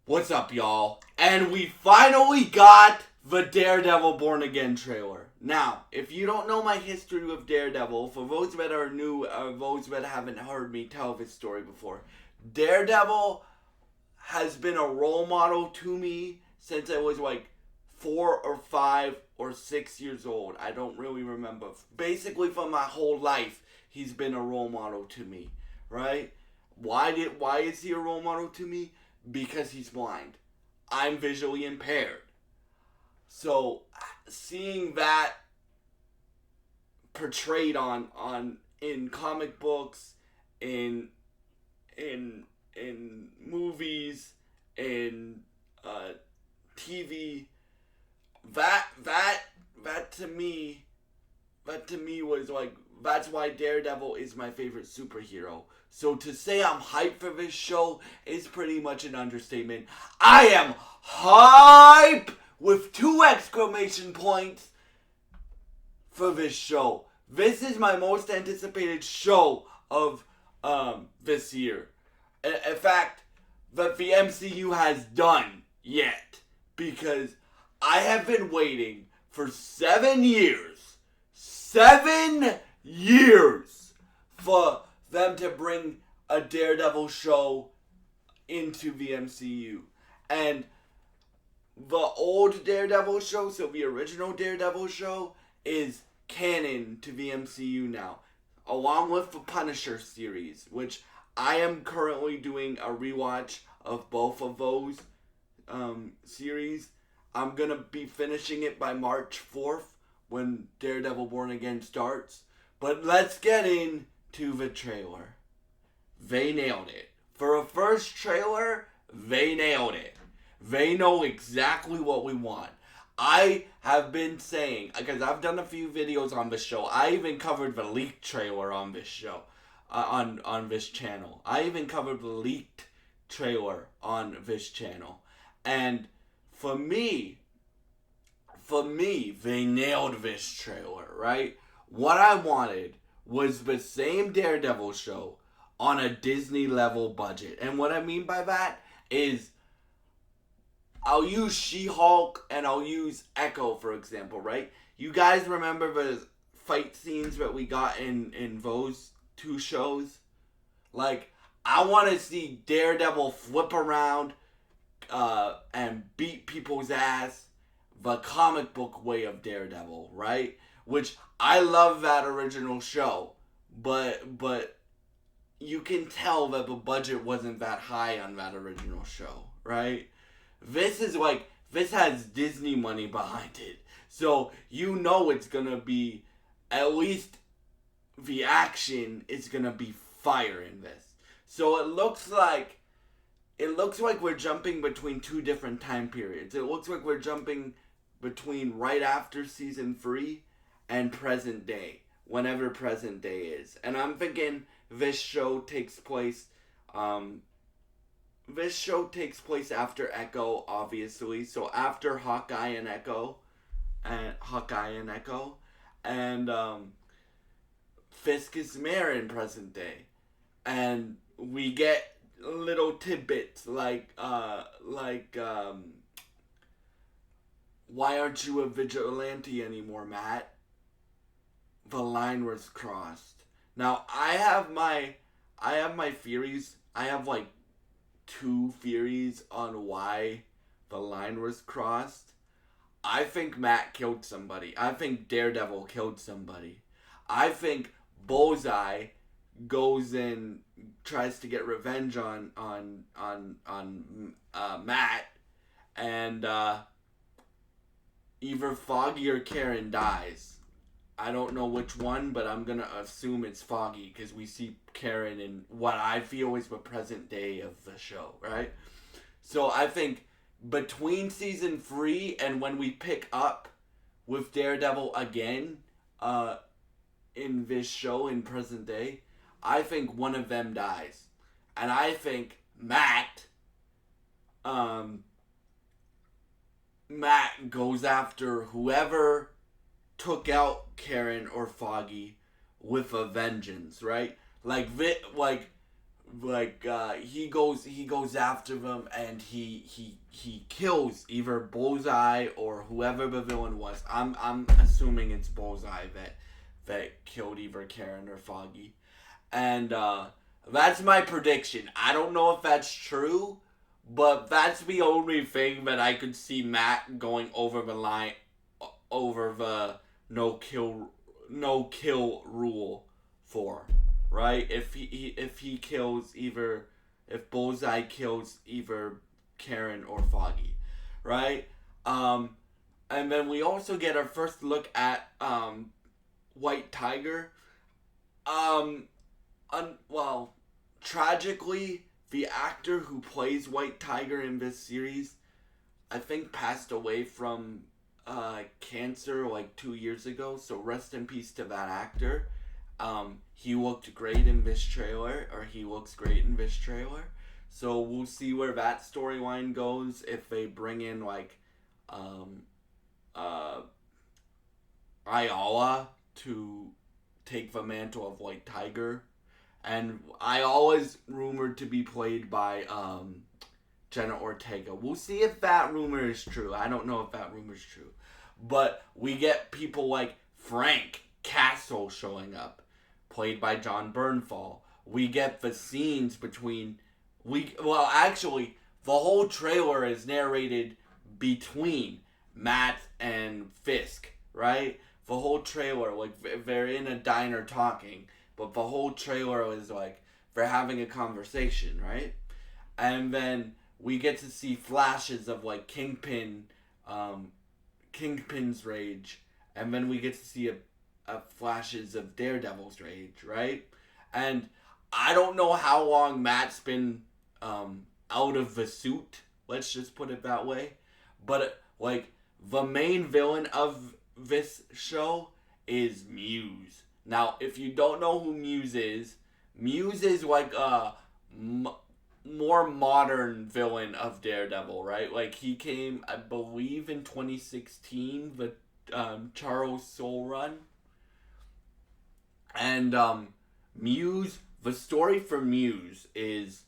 What's up, y'all? And we finally got the Daredevil Born Again trailer. Now, if you don't know my history with Daredevil, for those that are new or those that haven't heard me tell this story before, Daredevil has been a role model to me since I was like 4 or 5 or 6 years old. I don't really remember. Basically, for my whole life, he's been a role model to me, right? Why is he a role model to me? Because he's blind. I'm visually impaired. So seeing that portrayed in comic books, in movies, in TV, that to me was like, that's why Daredevil is my favorite superhero. So to say I'm hyped for this show is pretty much an understatement. I am hype with 2 exclamation points for this show. This is my most anticipated show of this year. In fact, that the MCU has done yet. Because I have been waiting for 7 years. 7 years for them to bring a Daredevil show into the MCU. And the old Daredevil show, so the original Daredevil show, is canon to the MCU now. Along with the Punisher series, which I am currently doing a rewatch of both of those series. I'm going to be finishing it by March 4th when Daredevil Born Again starts. But let's get into the trailer. They nailed it. For a first trailer, they nailed it. They know exactly what we want. I have been saying, because I've done a few videos on this show, I even covered the leaked trailer on this show, on this channel. I even covered the leaked trailer on this channel. And for me, they nailed this trailer, right? What I wanted was the same Daredevil show on a Disney level budget. And what I mean by that is, I'll use She-Hulk and I'll use Echo, for example, right? You guys remember the fight scenes that we got in those 2 shows? Like, I want to see Daredevil flip around and beat people's ass the comic book way of Daredevil, right? Which I love that original show, but you can tell that the budget wasn't that high on that original show, right? This has Disney money behind it. So you know it's gonna be, at least the action is gonna be fire in this. So it looks like we're jumping between 2 different time periods. It looks like we're jumping between right after season 3 and present day, whenever present day is. And I'm thinking this show takes place after Echo, obviously. So after Hawkeye and Echo, and Fisk is mayor in present day, and we get little tidbits like why aren't you a vigilante anymore, Matt? The line was crossed. Now I have my theories. I have like 2 theories on why the line was crossed. I think Matt killed somebody. I think Daredevil killed somebody. I think Bullseye goes and tries to get revenge on Matt, and either Foggy or Karen dies. I don't know which one, but I'm gonna assume it's Foggy because we see Karen in what I feel is the present day of the show, right? So I think between season 3 and when we pick up with Daredevil again, in this show in present day, I think one of them dies, and I think Matt goes after whoever took out Karen or Foggy with a vengeance, right? Like he goes after them, and he kills either Bullseye or whoever the villain was. I'm assuming it's Bullseye that killed either Karen or Foggy, and that's my prediction. I don't know if that's true, but that's the only thing that I could see Matt going over the line, over the no kill rule for. Right? If he kills either, if Bullseye kills either Karen or Foggy, right? And then we also get our first look at White Tiger. Well, tragically, the actor who plays White Tiger in this series, I think, passed away from cancer like 2 years ago. So rest in peace to that actor. He looked great in this trailer, or he looks great in this trailer. So we'll see where that storyline goes, if they bring in Ayala to take the mantle of White Tiger. And Ayala's rumored to be played by Jenna Ortega. We'll see if that rumor is true. I don't know if that rumor is true. But we get people like Frank Castle showing up, played by John Bernthal. We get the scenes between... actually, the whole trailer is narrated between Matt and Fisk, right? The whole trailer, they're in a diner talking, but the whole trailer is they're having a conversation, right? And then we get to see flashes of Kingpin's rage, and then we get to see flashes of Daredevil's rage, right? And I don't know how long Matt's been out of the suit, let's just put it that way, but the main villain of this show is Muse. Now, if you don't know who Muse is a more modern villain of Daredevil, right? He came, I believe, in 2016, the Charles Soule run. And Muse, the story for Muse is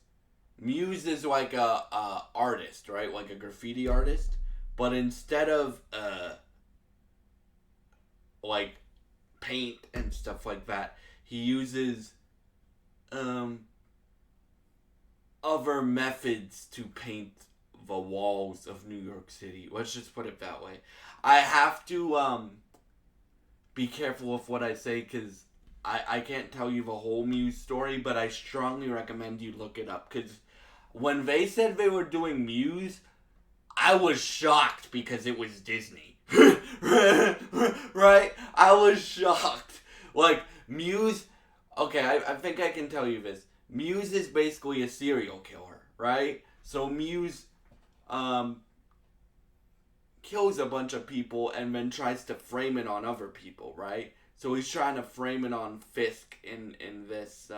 a artist, right? Like a graffiti artist, but instead of paint and stuff like that, he uses other methods to paint the walls of New York City. Let's just put it that way. I have to be careful with what I say, because I can't tell you the whole Muse story, but I strongly recommend you look it up, because when they said they were doing Muse, I was shocked because it was Disney. Right? I was shocked. Muse... Okay, I think I can tell you this. Muse is basically a serial killer, right? So Muse kills a bunch of people and then tries to frame it on other people, right? So he's trying to frame it on Fisk in this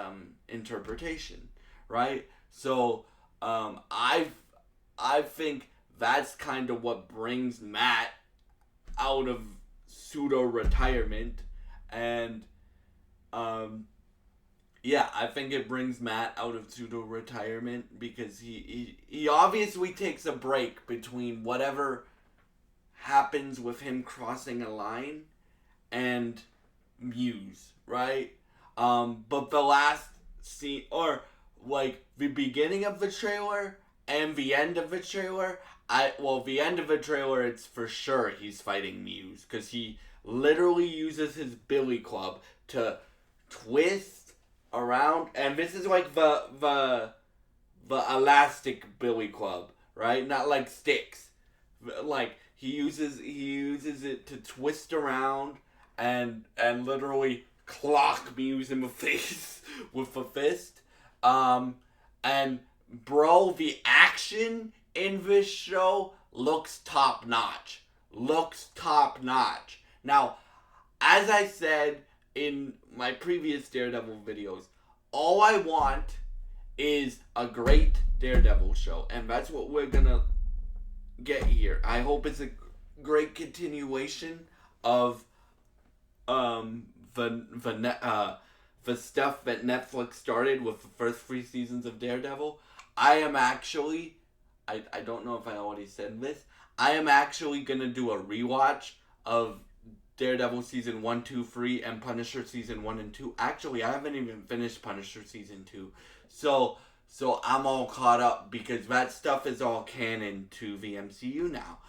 interpretation, right? So I think that's kind of what brings Matt out of pseudo-retirement, and yeah, I think it brings Matt out of pseudo-retirement because he obviously takes a break between whatever happens with him crossing a line and Muse, right? But the last scene, or the beginning of the trailer and the end of the trailer, the end of the trailer, it's for sure he's fighting Muse, because he literally uses his billy club to twist around, and this is the elastic billy club, right? Not like sticks. He uses it to twist around and literally clock Muse in the face with a fist. And bro, the action in this show looks top notch. Now, as I said in my previous Daredevil videos, all I want is a great Daredevil show, and that's what we're gonna get here. I hope it's a great the the stuff that Netflix started with the first 3 seasons of Daredevil, I am actually, I don't know if I already said this, I am actually gonna do a rewatch of Daredevil season 1, 2, 3, and Punisher season 1 and 2. Actually, I haven't even finished Punisher season 2. So I'm all caught up because that stuff is all canon to the MCU now.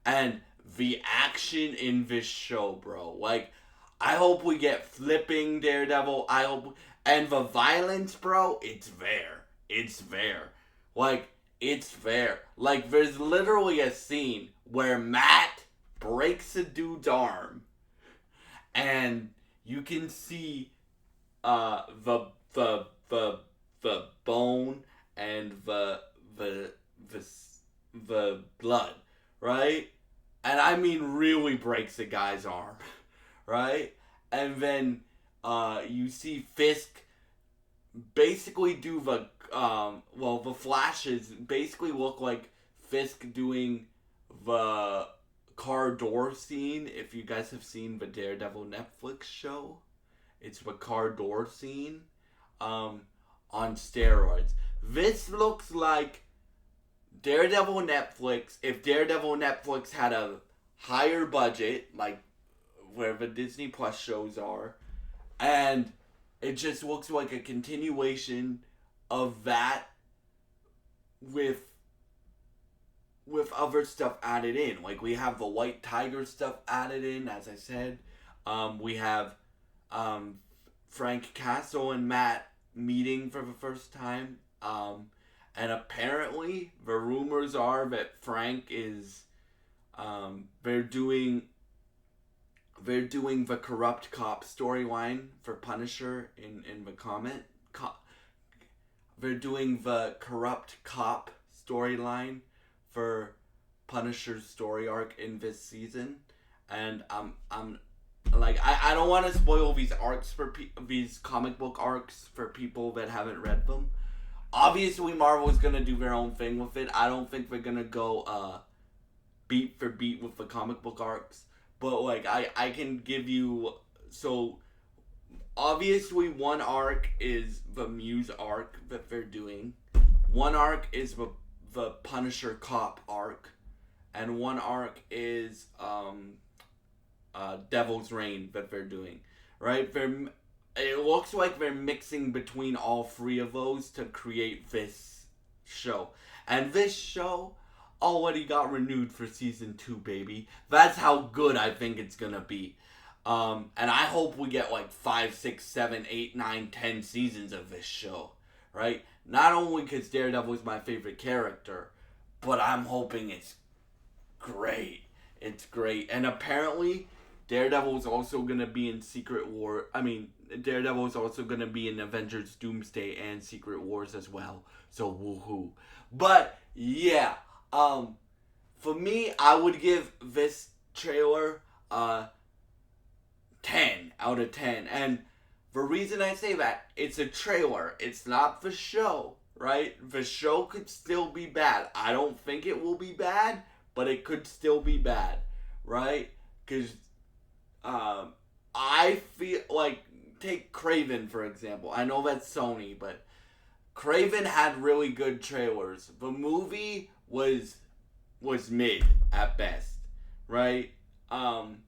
And the action in this show, bro. Like, I hope we get flipping Daredevil. I hope. And the violence, bro, it's there. It's there. Like, it's there. Like, there's literally a scene where Matt breaks a dude's arm. And you can see the bone and the blood, right? And I mean really breaks a guy's arm, right? And then you see Fisk basically do the flashes basically look like Fisk doing the car door scene. If you guys have seen the Daredevil Netflix show, it's the car door scene on steroids. This looks like Daredevil Netflix. If Daredevil Netflix had a higher budget, like where the Disney Plus shows are, and it just looks like a continuation of that with other stuff added in. Like, we have the White Tiger stuff added in, as I said. We have Frank Castle and Matt meeting for the first time. And apparently, the rumors are that Frank is, they're doing the corrupt cop storyline for Punisher in the comment. They're doing the corrupt cop storyline for Punisher's story arc in this season, and I'm like, I don't want to spoil these arcs for these comic book arcs for people that haven't read them. Obviously, Marvel is gonna do their own thing with it. I don't think they're gonna go beat for beat with the comic book arcs, but like I can give you, so obviously one arc is the Muse arc that they're doing. One arc is the Punisher cop arc, and one arc is Devil's Reign that they're doing, right? It looks like they're mixing between all three of those to create this show, and this show already got renewed for season 2, baby. That's how good I think it's gonna be. And I hope we get like 5, 6, 7, 8, 9, 10 seasons of this show, right? Not only because Daredevil is my favorite character, but I'm hoping it's great. It's great. And apparently, Daredevil is also going to be in Daredevil is also going to be in Avengers Doomsday and Secret Wars as well. So, woohoo. But, yeah. For me, I would give this trailer 10 out of 10. And the reason I say that, it's a trailer. It's not the show, right? The show could still be bad. I don't think it will be bad, but it could still be bad, right? Because I feel like, take Kraven, for example. I know that's Sony, but Kraven had really good trailers. The movie was mid at best, right? But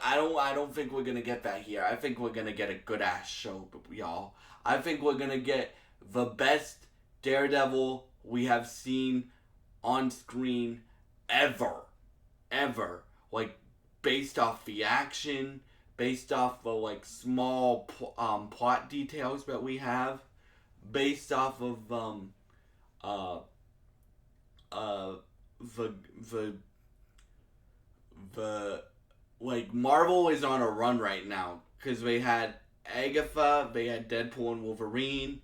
I don't think we're gonna get that here. I think we're gonna get a good ass show, y'all. I think we're gonna get the best Daredevil we have seen on screen ever. Like, based off the action, based off the like small plot details that we have, based off of the like, Marvel is on a run right now because they had Agatha, they had Deadpool and Wolverine.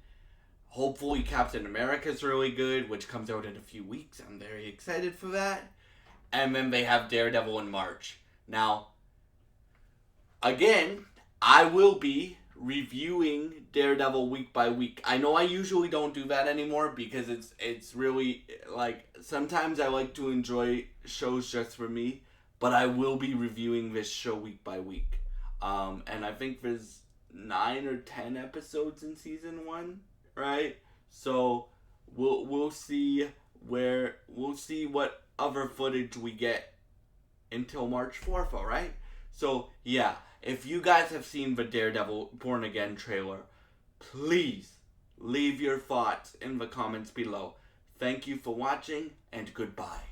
Hopefully Captain America's really good, which comes out in a few weeks. I'm very excited for that. And then they have Daredevil in March. Now, again, I will be reviewing Daredevil week by week. I know I usually don't do that anymore because it's really, like, sometimes I like to enjoy shows just for me, but I will be reviewing this show week by week. And I think there's 9 or 10 episodes in season 1, right? So we'll see what other footage we get until March 4th, all right? So, yeah, if you guys have seen the Daredevil Born Again trailer, please leave your thoughts in the comments below. Thank you for watching, and goodbye.